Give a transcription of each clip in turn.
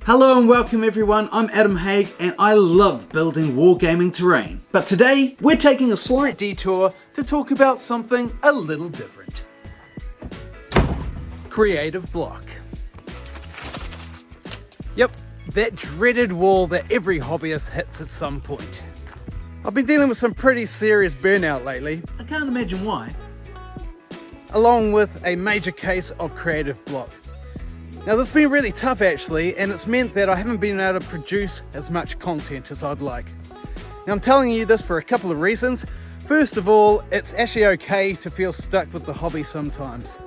Hello and welcome everyone, I'm Adam Haig and I love building wargaming terrain. But today, we're taking a slight detour to talk about something a little different. Creative block. Yep, that dreaded wall that every hobbyist hits at some point. I've been dealing with some pretty serious burnout lately. I can't imagine why. Along with a major case of creative block. Now this has been really tough actually, and it's meant that I haven't been able to produce as much content as I'd like. Now I'm telling you this for a couple of reasons. First of all, it's actually okay to feel stuck with the hobby sometimes.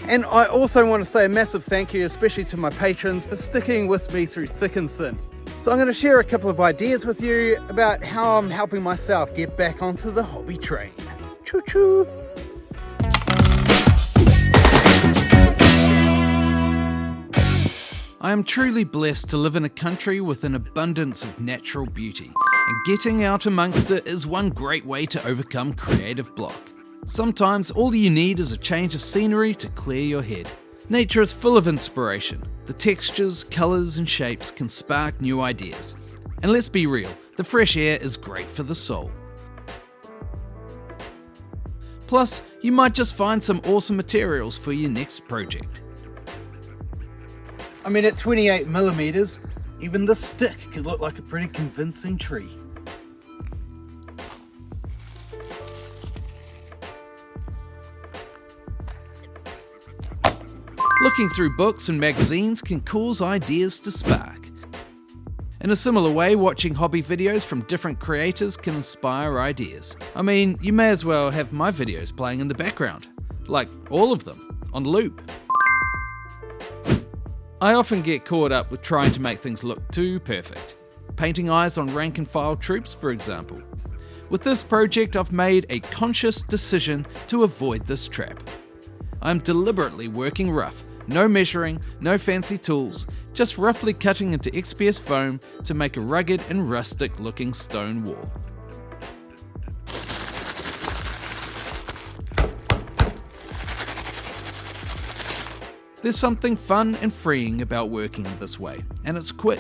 And I also want to say a massive thank you, especially to my patrons, for sticking with me through thick and thin. So I'm going to share a couple of ideas with you about how I'm helping myself get back onto the hobby train. Choo choo! I am truly blessed to live in a country with an abundance of natural beauty, and getting out amongst it is one great way to overcome creative block. Sometimes all you need is a change of scenery to clear your head. Nature is full of inspiration. The textures, colours and shapes can spark new ideas. And let's be real, the fresh air is great for the soul. Plus, you might just find some awesome materials for your next project. I mean, at 28mm, even this stick could look like a pretty convincing tree. Looking through books and magazines can cause ideas to spark. In a similar way, watching hobby videos from different creators can inspire ideas. I mean, you may as well have my videos playing in the background. Like, all of them, on loop. I often get caught up with trying to make things look too perfect. Painting eyes on rank and file troops, for example. With this project, I've made a conscious decision to avoid this trap. I'm deliberately working rough, no measuring, no fancy tools, just roughly cutting into XPS foam to make a rugged and rustic looking stone wall. There's something fun and freeing about working in this way, and it's quick.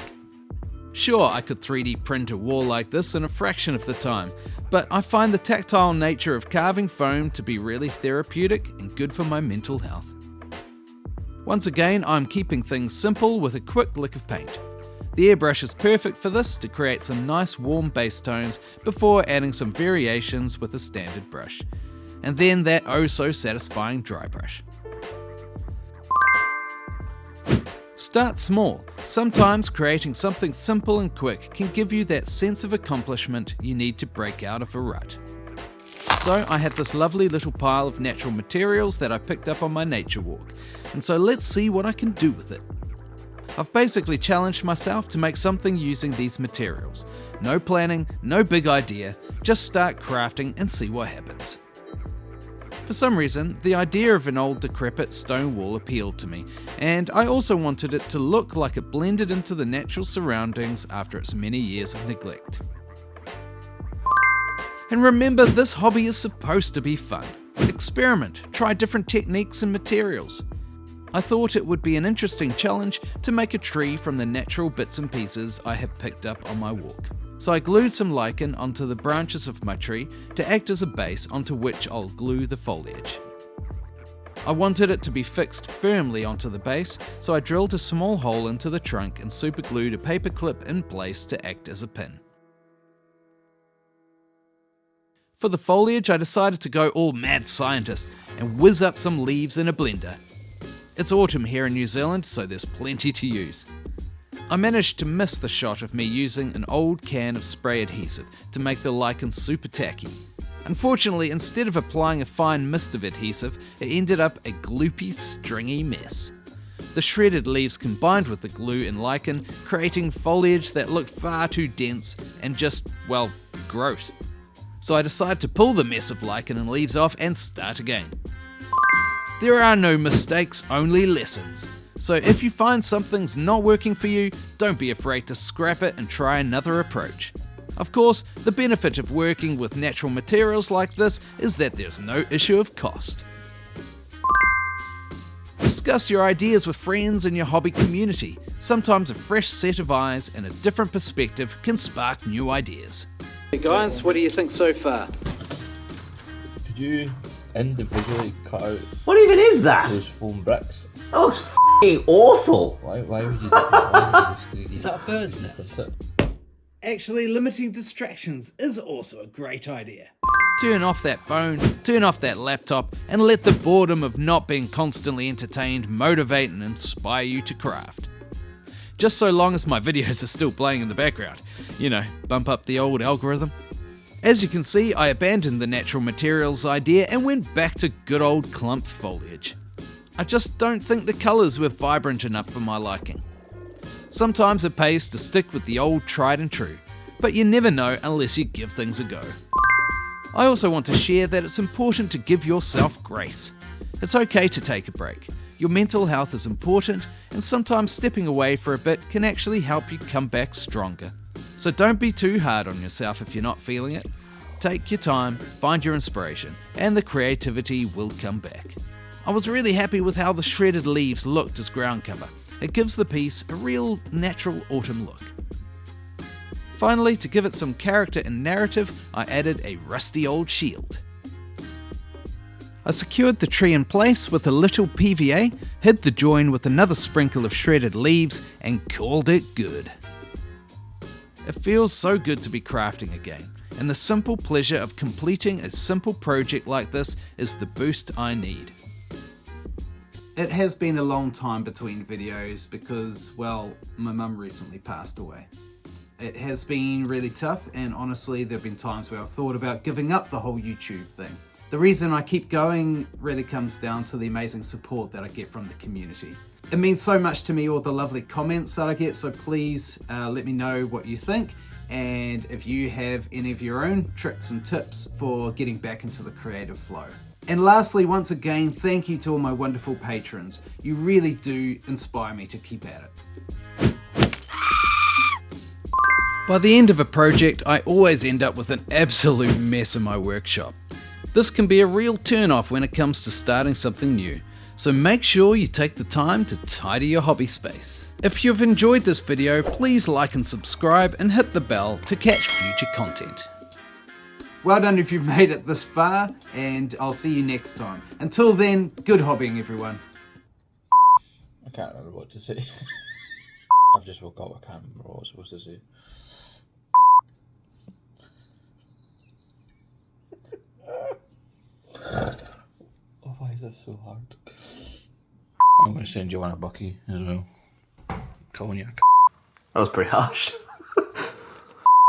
Sure, I could 3D print a wall like this in a fraction of the time, but I find the tactile nature of carving foam to be really therapeutic and good for my mental health. Once again, I'm keeping things simple with a quick lick of paint. The airbrush is perfect for this to create some nice warm base tones before adding some variations with a standard brush. And then that oh so satisfying dry brush. Start small. Sometimes creating something simple and quick can give you that sense of accomplishment you need to break out of a rut. So I have this lovely little pile of natural materials that I picked up on my nature walk, and so let's see what I can do with it. I've basically challenged myself to make something using these materials. No planning, no big idea, just start crafting and see what happens. For some reason, the idea of an old decrepit stone wall appealed to me, and I also wanted it to look like it blended into the natural surroundings after its many years of neglect. And remember, this hobby is supposed to be fun. Experiment, try different techniques and materials. I thought it would be an interesting challenge to make a tree from the natural bits and pieces I have picked up on my walk. So I glued some lichen onto the branches of my tree to act as a base onto which I'll glue the foliage. I wanted it to be fixed firmly onto the base, so I drilled a small hole into the trunk and superglued a paper clip in place to act as a pin. For the foliage, I decided to go all mad scientist and whiz up some leaves in a blender. It's autumn here in New Zealand, so there's plenty to use. I managed to miss the shot of me using an old can of spray adhesive to make the lichen super tacky. Unfortunately, instead of applying a fine mist of adhesive, it ended up a gloopy, stringy mess. The shredded leaves combined with the glue and lichen, creating foliage that looked far too dense and just, well, gross. So I decided to pull the mess of lichen and leaves off and start again. There are no mistakes, only lessons. So if you find something's not working for you, don't be afraid to scrap it and try another approach. Of course, the benefit of working with natural materials like this is that there's no issue of cost. Discuss your ideas with friends in your hobby community. Sometimes a fresh set of eyes and a different perspective can spark new ideas. Hey guys, what do you think so far? Could you individually cut out What even is that? those foam bricks? That looks f***ing awful. Why would you do that? Is that a bird's nest? Actually, limiting distractions is also a great idea. Turn off that phone, turn off that laptop, and let the boredom of not being constantly entertained motivate and inspire you to craft. Just so long as my videos are still playing in the background. You know, bump up the old algorithm. As you can see, I abandoned the natural materials idea and went back to good old clumped foliage. I just don't think the colours were vibrant enough for my liking. Sometimes it pays to stick with the old tried and true, but you never know unless you give things a go. I also want to share that it's important to give yourself grace. It's okay to take a break. Your mental health is important, and sometimes stepping away for a bit can actually help you come back stronger. So don't be too hard on yourself if you're not feeling it. Take your time, find your inspiration, and the creativity will come back. I was really happy with how the shredded leaves looked as ground cover. It gives the piece a real natural autumn look. Finally, to give it some character and narrative, I added a rusty old shield. I secured the tree in place with a little PVA, hid the join with another sprinkle of shredded leaves, and called it good. It feels so good to be crafting again, and the simple pleasure of completing a simple project like this is the boost I need. It has been a long time between videos because, well, my mum recently passed away. It has been really tough, and honestly there have been times where I've thought about giving up the whole YouTube thing. The reason I keep going really comes down to the amazing support that I get from the community. It means so much to me, all the lovely comments that I get, so please let me know what you think, and if you have any of your own tricks and tips for getting back into the creative flow. And lastly, once again, thank you to all my wonderful patrons. You really do inspire me to keep at it. By the end of a project, I always end up with an absolute mess in my workshop. This can be a real turn-off when it comes to starting something new, so make sure you take the time to tidy your hobby space. If you've enjoyed this video, please like and subscribe and hit the bell to catch future content. Well done if you've made it this far, and I'll see you next time. Until then, good hobbying everyone. I can't remember what to say. I've just woke up, I can't remember what I was supposed to say. Oh, why is this so hard? I'm going to send you on a bucky as well. Calling you a That was pretty harsh.